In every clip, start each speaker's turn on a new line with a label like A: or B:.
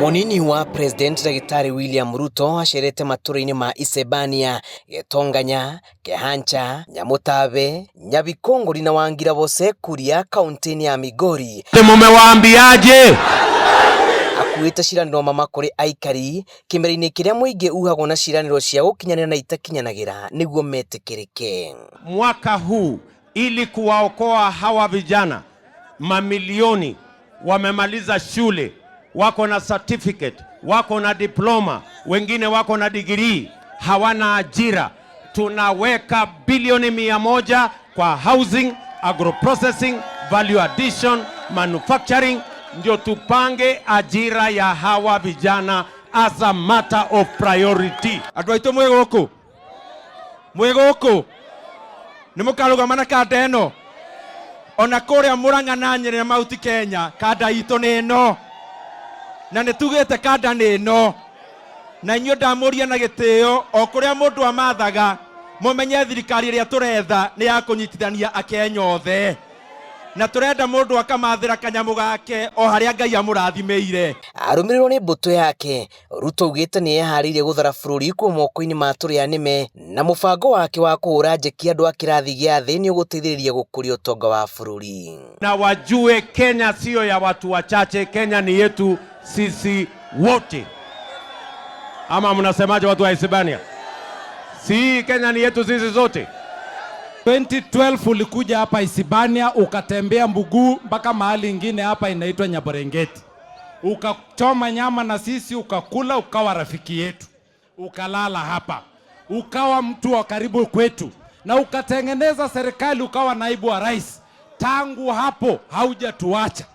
A: Munini wa President Dagitari William Ruto asherete matũra-inĩ ma Isebania, Getonganya, Kehancha, Nyamutabe, Nyabikongori na Wangira bose kuria kaunti ya Migori.
B: Mumewaambiaje?
A: Akuita ciranĩro mama kuri aikari kimera-inĩ kiria muingi uhagwo na ciranĩro cia gukinyanĩra na itakinyanagira niguo metikirike.
B: Mwaka huu ili kuwaokoa hawa vijana mamilioni wamemaliza shule, wako na certificate, wako na diploma, wengine wako na degree, hawana ajira. Tunaweka bilioni 100 kwa housing, agroprocessing, value addition, manufacturing, ndio tupange ajira ya hawa vijana as a matter of priority.
C: Adwaito mwegoko nimukarugamana kada eno ona kuria Murang'a na Nyeri na Mount Kenya, kada itu ni eno na nitugite kada ni eno na inyo ndamuria na gitio o kuria mundu amathaga mumenye thirikari iria turetha ni ya kunyitithania Akenya othe na turenda mundu akamathira kanyamu gake o haria Ngai amũrathimeire.
A: Arumirirwo ni mbuto yake, Ruto ugite ni eharirie guthara bururi ku moko-ini ma turia nime na mubango wake wa kuhura njeki andu a kirathi gia thi ni uguteithĩrĩria gukuria utonga wa bururi.
B: Na wajue Kenya sio ya watu wachache, Kenya ni yetu sisi wote. Ama mnasemaje watu wa Isebania? Si Kenya ni yetu sisi zote.
D: 2012 ulikuja hapa Isebania ukatembea Mbugu mpaka mahali ingine hapa inaitwa Nyaborengeti. Ukachoma nyama na sisi ukakula, ukawa rafiki yetu. Ukalala hapa. Ukawa mtu wa karibu kwetu na ukatengeneza serikali, ukawa naibu wa rais. Tangu hapo haujatuacha.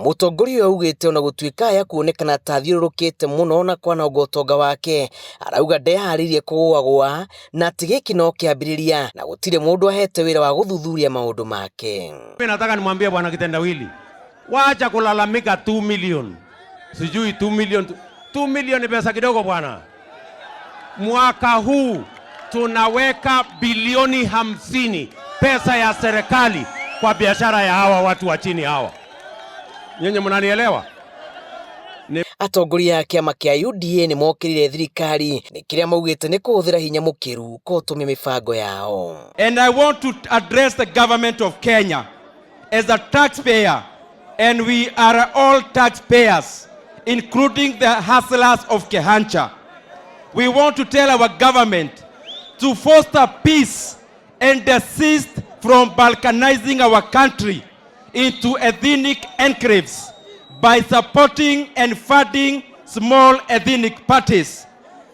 A: Mutongoria ugite ona gutuika ya kuonekana tathiururukite muno na kwana ugotonga wake, arauga ndeharirie kugwagwa na tigiki no kiambiriria na gutire mundu ahete wira wa guthuthuria maundu make.
B: Mimi nataka nimwambie bwana Kitendawili, waacha kulalamika 2 million. Sijui 2 million. 2 million ni pesa kidogo bwana. Mwaka huu tunaweka bilioni 50 pesa ya serikali kwa biashara ya hawa watu wa chini hawa. Nyenye mnanielewa?
A: Atongoria ya kiama kia UDA ni mokirire thirikari ni kiria maugite ni kuhuthira hinya mukiru kutumia mibango yao.
C: And I want to address the government of Kenya as a taxpayer, and we are all taxpayers, including the hustlers of Kehancha. We want to tell our government to foster peace and desist from balkanizing our country into ethnic enclaves by supporting and funding small ethnic parties.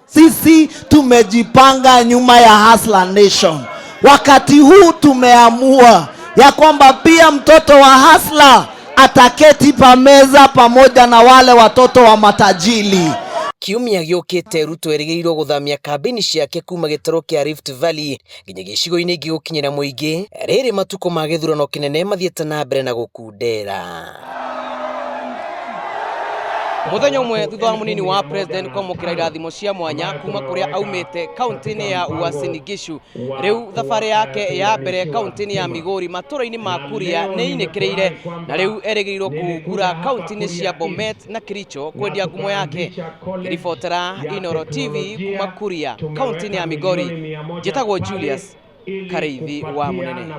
E: Sisi tumejipanga nyuma ya Hustler Nation. Wakati huu tumeamua ya kwamba pia mtoto wa hustler ataketi pameza pamoja na wale watoto wa matajiri.
A: Kiumia giukite Ruto erigĩirwo guthamia kambini ciake kuma gĩtaro kia Rift Valley nginya gĩcigo-inĩ ingĩ gũkinyĩra mũingĩ rĩrĩ matuko ma gĩthurano kĩnene mathiĩte na mbere na gũkundera. Muthenya umwe thutha wa munini wa president kwamũkĩra irathimo cia mwanya kuma kuria aumite kaunti-inĩ ya Uasin Gishu, riu thabarĩ yake ya mbere kaunti-inĩ ya Migori matũra-inĩ ma Kuria nĩ inĩkĩrĩire na riu erĩgĩirwo kũhungura kaunti-inĩ cia Bomet na Kericho kwendia ngumo yake. Ribotera Inoro TV kuma Kuria kaunti-inĩ ya Migori, njĩtagwo Julius Kareithi wa Munene.